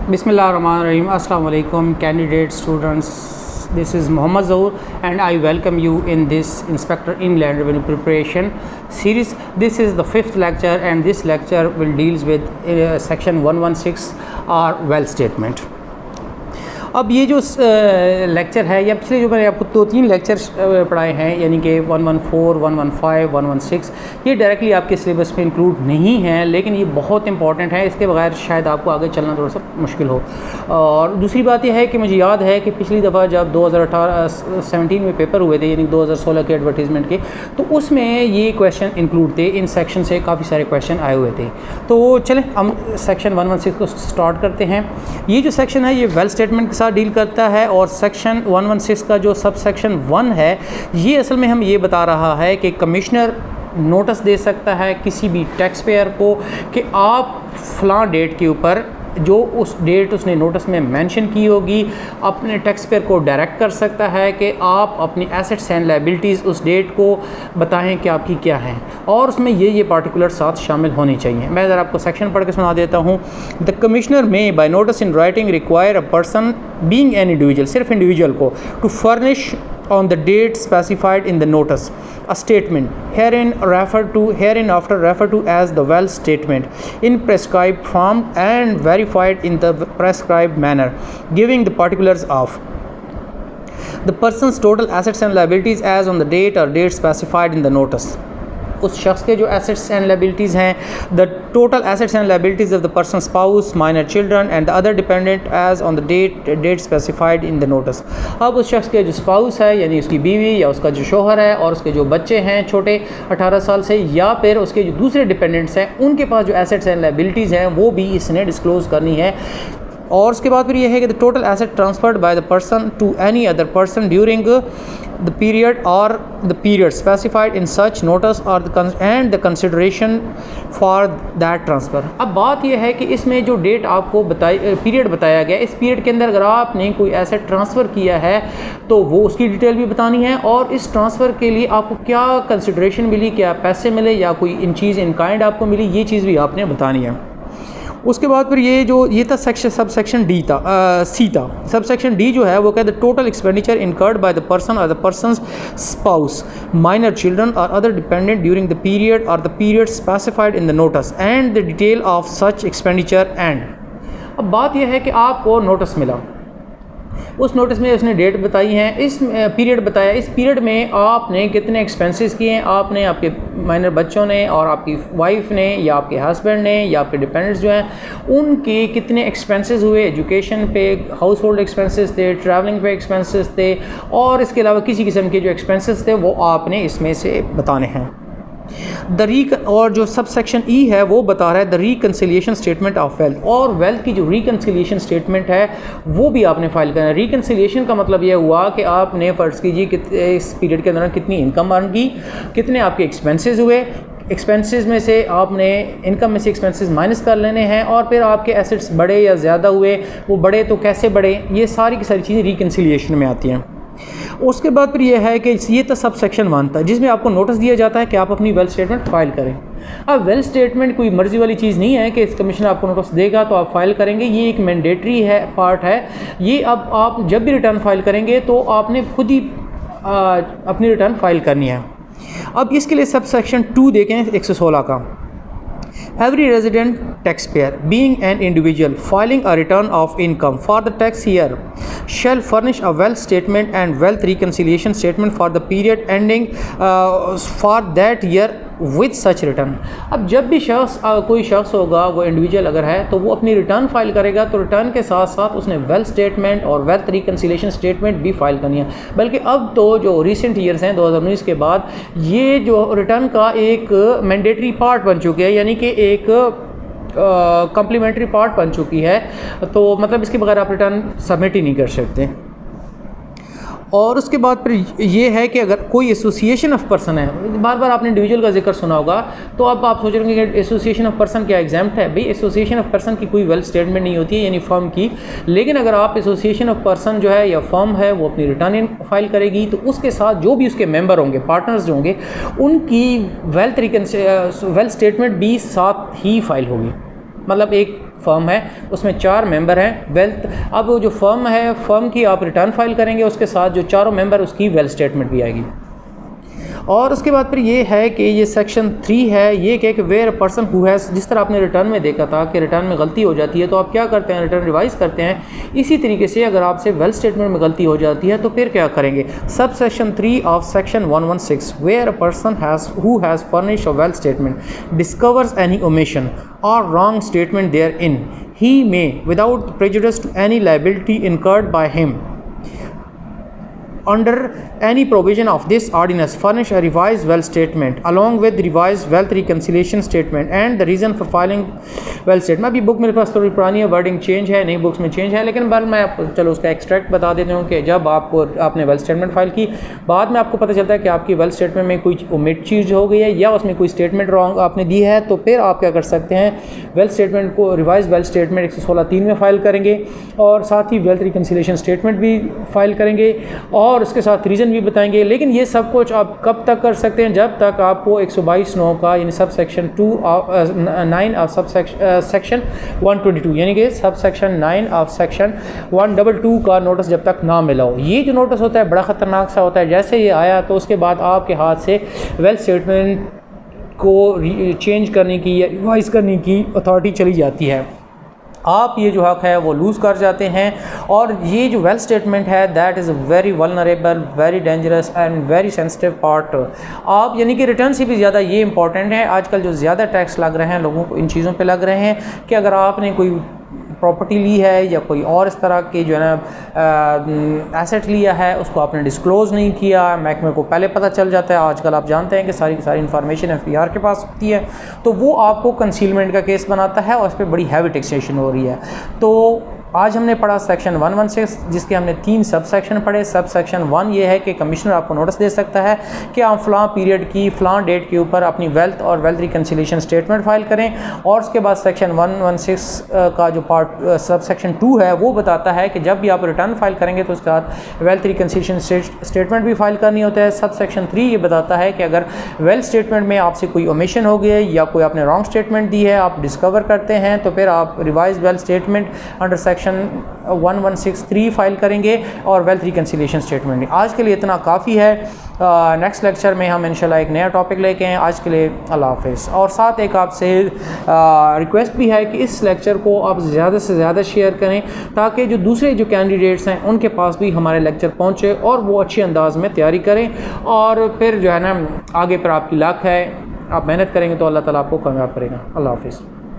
Bismillahirrahmanirrahim. Assalamu alaikum, candidate students. This is Muhammad Zahoor and I welcome you in this Inspector Inland Revenue Preparation series. This is the 5th lecture and this lecture will deals with section 116 or well statement. अब ये जो lecture है या पिछले जो मैंने आपको 2-3 lectures पढ़ाए हैं यानी कि 114, 115, 116 ये डायरेक्टली आपके सिलेबस में इंक्लूड नहीं हैं, लेकिन ये बहुत इंपॉर्टेंट है, इसके बगैर शायद आपको आगे चलना थोड़ा सा मुश्किल हो। और दूसरी बात यह है कि मुझे याद है कि पिछली दफ़ा जब 2017 में पेपर हुए थे यानी 2016 के एडवर्टीज़मेंट के, तो उसमें ये क्वेश्चन इंक्लूड थे, इन सेक्शन से काफ़ी सारे क्वेश्चन आए हुए थे। तो चलें हम सेक्शन 116 को स्टार्ट करते हैं। ये जो सेक्शन है ये वेल स्टेटमेंट साथ डील करता है और सेक्शन 116 का जो सब सेक्शन 1 है ये असल में हम ये बता रहा है कि कमिश्नर नोटिस दे सकता है किसी भी टैक्स पेयर को कि आप फ़लाँ डेट के ऊपर जो उस डेट उसने नोटिस में मेंशन की होगी अपने टैक्स पेयर को डायरेक्ट कर सकता है कि आप अपनी एसेट्स एंड लायबिलिटीज़ उस डेट को बताएं कि आपकी क्या है और उसमें ये पार्टिकुलर साथ शामिल होनी चाहिए। मैं ज़रा आपको सेक्शन पढ़ के सुना देता हूँ। The commissioner may by notice in writing require a person being an individual, सिर्फ इंडिविजुअल को, to furnish on the date specified in the notice a statement hereinafter referred to as the well statement in prescribed form and verified in the prescribed manner, giving the particulars of the person's total assets and liabilities as on the date or dates specified in the notice, उस शख्स के जो assets and liabilities हैं, the total assets and liabilities of the person spouse, minor children and the other dependent as on the date specified in the notice. अब उस शख्स के जो स्पाउस है यानी उसकी बीवी या उसका जो शोहर है और उसके जो बच्चे हैं छोटे 18 साल से, या फिर उसके जो दूसरे डिपेंडेंट्स हैं उनके पास जो एसेट्स एंड लायबिलिटीज़ हैं वो भी इसने डिस्क्लोज़ करनी है। और उसके बाद फिर यह है कि the total asset transferred by the person to any other person during the period और the period specified in such notice और and the consideration for that transfer. अब बात यह है कि इसमें जो डेट आपको पीरियड बताया गया, इस पीरियड के अंदर अगर आपने कोई एसेट ट्रांसफ़र किया है तो वो उसकी डिटेल भी बतानी है और इस ट्रांसफ़र के लिए आपको क्या कंसिडरेशन मिली, क्या पैसे मिले या कोई इन चीज़ इन काइंड आपको मिली, ये चीज़ भी आपने बतानी है। उसके बाद फिर ये था सब सेक्शन डी था, सी था। सब सेक्शन डी जो है वो कहते हैं total expenditure incurred by the person और the person's spouse, minor children और other dependent during the period और the period specified in the notice and the detail of such expenditure and. अब बात यह है कि आपको नोटिस मिला, उस नोटिस में उसने डेट बताई है, इस पीरियड बताया, इस पीरियड में आपने कितने एक्सपेंसेस किए हैं, आपने आपके माइनर बच्चों ने और आपकी वाइफ ने या आपके हस्बैंड ने या आपके डिपेंडेंट्स जो हैं उनके कितने एक्सपेंसेस हुए, एजुकेशन पे, हाउस होल्ड एक्सपेंसेस थे, ट्रैवलिंग पे एक्सपेंसेस थे और इसके अलावा किसी किस्म के जो एक्सपेंसेस थे वो आपने इसमें से बताने हैं। और जो सब सेक्शन ई है वो बता रहा है the reconciliation statement of wealth, और वेल्थ की जो रिकन्सिलिएशन स्टेटमेंट है वो भी आपने फाइल करना है। रिकन्सिलिएशन का मतलब ये हुआ कि आपने फ़र्ज़ कीजिए कि इस पीरियड के दौरान कितनी इनकम अर्न की, कितने आपके एक्सपेंसेस हुए, एक्सपेंसेस में से आपने इनकम में से एक्सपेंसेस माइनस कर लेने हैं और फिर आपके एसेट्स बढ़े या ज़्यादा हुए, वो बढ़े तो कैसे बढ़े, ये सारी की सारी चीज़ें रिकन्सिलिएशन में आती हैं। उसके बाद फिर यह है कि ये तो सब सेक्शन 1 था जिसमें आपको नोटिस दिया जाता है कि आप अपनी वेल स्टेटमेंट फ़ाइल करें। अब वेल स्टेटमेंट कोई मर्ज़ी वाली चीज़ नहीं है कि इस कमीशन आपको नोटिस देगा तो आप फाइल करेंगे, ये एक मैंडेटरी है, पार्ट है ये। अब आप जब भी रिटर्न फाइल करेंगे तो आपने खुद ही अपनी रिटर्न फाइल करनी है। अब इसके लिए सब सेक्शन 2 देखें 116 का। Every resident taxpayer being an individual filing a return of income for the tax year shall furnish a wealth statement and wealth reconciliation statement for the period ending for that year with such return। अब जब भी कोई शख्स होगा वो individual अगर है तो वो अपनी रिटर्न फाइल करेगा तो रिटर्न के साथ साथ उसने वेल्थ स्टेटमेंट और वेल्थ रिकन्सिलिएशन स्टेटमेंट भी फाइल करनी है। बल्कि अब तो जो रिसेंट ईयर्स हैं 2019 के बाद ये जो रिटर्न का एक मैंडेटरी पार्ट बन चुकी है, यानी कि एक कम्प्लीमेंट्री पार्ट बन चुकी है, तो मतलब इसके बगैर आप रिटर्न सबमिट ही नहीं कर सकते। और उसके बाद फिर ये है कि अगर कोई एसोसिएशन ऑफ पर्सन है, बार बार आपने इंडिविजुअल का जिक्र सुना होगा, तो अब आप सोच रहे हैं कि एसोसिएशन ऑफ पर्सन क्या एग्जाम्प्ट है? भाई एसोसिएशन ऑफ पर्सन की कोई वेल्थ स्टेटमेंट नहीं होती है यानी फर्म की, लेकिन अगर आप एसोसिएशन ऑफ पर्सन जो है या फर्म है वो अपनी रिटर्न फाइल करेगी तो उसके साथ जो भी उसके मेंबर होंगे, पार्टनर्स जो होंगे, उनकी वेल्थ स्टेटमेंट भी साथ ही फाइल होगी। मतलब एक फर्म है, उसमें 4 मेंबर हैं वेल्थ। अब वो जो फर्म है, फर्म की आप रिटर्न फाइल करेंगे, उसके साथ जो चारों मेंबर उसकी वेल्थ स्टेटमेंट भी आएगी। और उसके बाद फिर ये है कि ये सेक्शन 3 है, ये कहे कि वेयर पर्सन हु हैज़, जिस तरह आपने रिटर्न में देखा था कि रिटर्न में गलती हो जाती है तो आप क्या करते हैं, रिटर्न रिवाइज करते हैं। इसी तरीके से अगर आपसे वेल्थ स्टेटमेंट में गलती हो जाती है तो फिर क्या करेंगे। Sub section 3 of section 116 where a person who has furnished a wealth statement discovers any omission or wrong statement therein, he may without prejudice to any liability incurred by him under any provision of this ordinance furnish a revised wealth statement along with revised wealth reconciliation statement and the reason for filing wealth statement। अभी book मेरे पास थोड़ी पुरानी है, wording change है, नई books में change है, लेकिन बल मैं आपको चलो उसका एक्सट्रैक्ट बता देता हूँ कि जब आपने वेल्थ स्टेटमेंट फाइल की, बाद में आपको पता चलता है कि आपकी वेल्थ स्टेटमेंट में कोई ओमिट चीज़ हो गई है या उसमें कोई स्टेटमेंट रॉन्ग आपने दी है, तो फिर आप क्या कर सकते हैं, वेल्थ स्टेटमेंट को रिवाइज वेल्थ स्टेटमेंट 116(3) में फाइल करेंगे और साथ ही वेल्थ रिकन्सिलेशन स्टेटमेंट भी फाइल करेंगे और उसके साथ रीज़न भी बताएंगे। लेकिन ये सब कुछ आप कब तक कर सकते हैं, जब तक आपको 122(9) का यानी sub section 9 of sub section 122 यानी कि सब सेक्शन 9 ऑफ सेक्शन 122 का नोटिस जब तक ना मिला हो। ये जो नोटिस होता है बड़ा ख़तरनाक सा होता है, जैसे ये आया तो उसके बाद आपके हाथ से वेल्थ स्टेटमेंट को चेंज करने की या रिवाइज करने की अथॉरिटी चली जाती है, आप ये जो हक़ है वो लूज़ कर जाते हैं। और ये जो वेल्थ स्टेटमेंट है that is very vulnerable, very dangerous and very sensitive part. आप यानी कि रिटर्न से भी ज़्यादा ये इंपॉर्टेंट है। आजकल जो ज़्यादा टैक्स लग रहे हैं लोगों को इन चीज़ों पे लग रहे हैं कि अगर आपने कोई प्रॉपर्टी ली है या कोई और इस तरह के जो है ना एसेट लिया है, उसको आपने डिस्क्लोज़ नहीं किया, महकमे को पहले पता चल जाता है। आजकल आप जानते हैं कि सारी की सारी इन्फॉर्मेशन FPR के पास होती है, तो वो आपको कंसीलमेंट का केस बनाता है और उस पर बड़ी हैवी टैक्सेशन हो रही है। तो आज हमने पढ़ा सेक्शन 116 जिसके हमने 3 सब सेक्शन पढ़े। सब सेक्शन 1 ये है कि कमिश्नर आपको नोटिस दे सकता है कि आप फ़लाँ पीरियड की फ़लाँ डेट के ऊपर अपनी वेल्थ और वेल्थ रिकन्सिलेशन स्टेटमेंट फ़ाइल करें। और उसके बाद सेक्शन 116 का जो पार्ट सब सेक्शन 2 है वो बताता है कि जब भी आप रिटर्न फाइल करेंगे तो उसके साथ वेल्थ रिकन्सिलेशन स्टेटमेंट भी फाइल करनी होता है। सब सेक्शन 3 ये बताता है कि अगर वेल्थ स्टेटमेंट में आपसे कोई ओमिशन हो गई है या कोई आपने रॉन्ग स्टेटमेंट दी है, आप डिस्कवर करते हैं, तो फिर आप revise wealth statement under section 1163 file करेंगे और वेल्थ रिकन्सिलेशन स्टेटमेंट। आज के लिए इतना काफ़ी है। नेक्स्ट लेक्चर में हम इंशाल्लाह एक नया टॉपिक लेके आएँ। आज के लिए अल्लाह हाफ़िज़। और साथ एक आपसे रिक्वेस्ट भी है कि इस लेक्चर को आप ज़्यादा से ज़्यादा शेयर करें ताकि जो दूसरे जो कैंडिडेट्स हैं उनके पास भी हमारे लेक्चर पहुँचे और वो अच्छे अंदाज में तैयारी करें। और फिर जो है ना आगे पर आपकी लाख है, आप मेहनत करेंगे तो अल्लाह ताला आपको कामयाब करेगा। अल्लाह हाफ़िज़।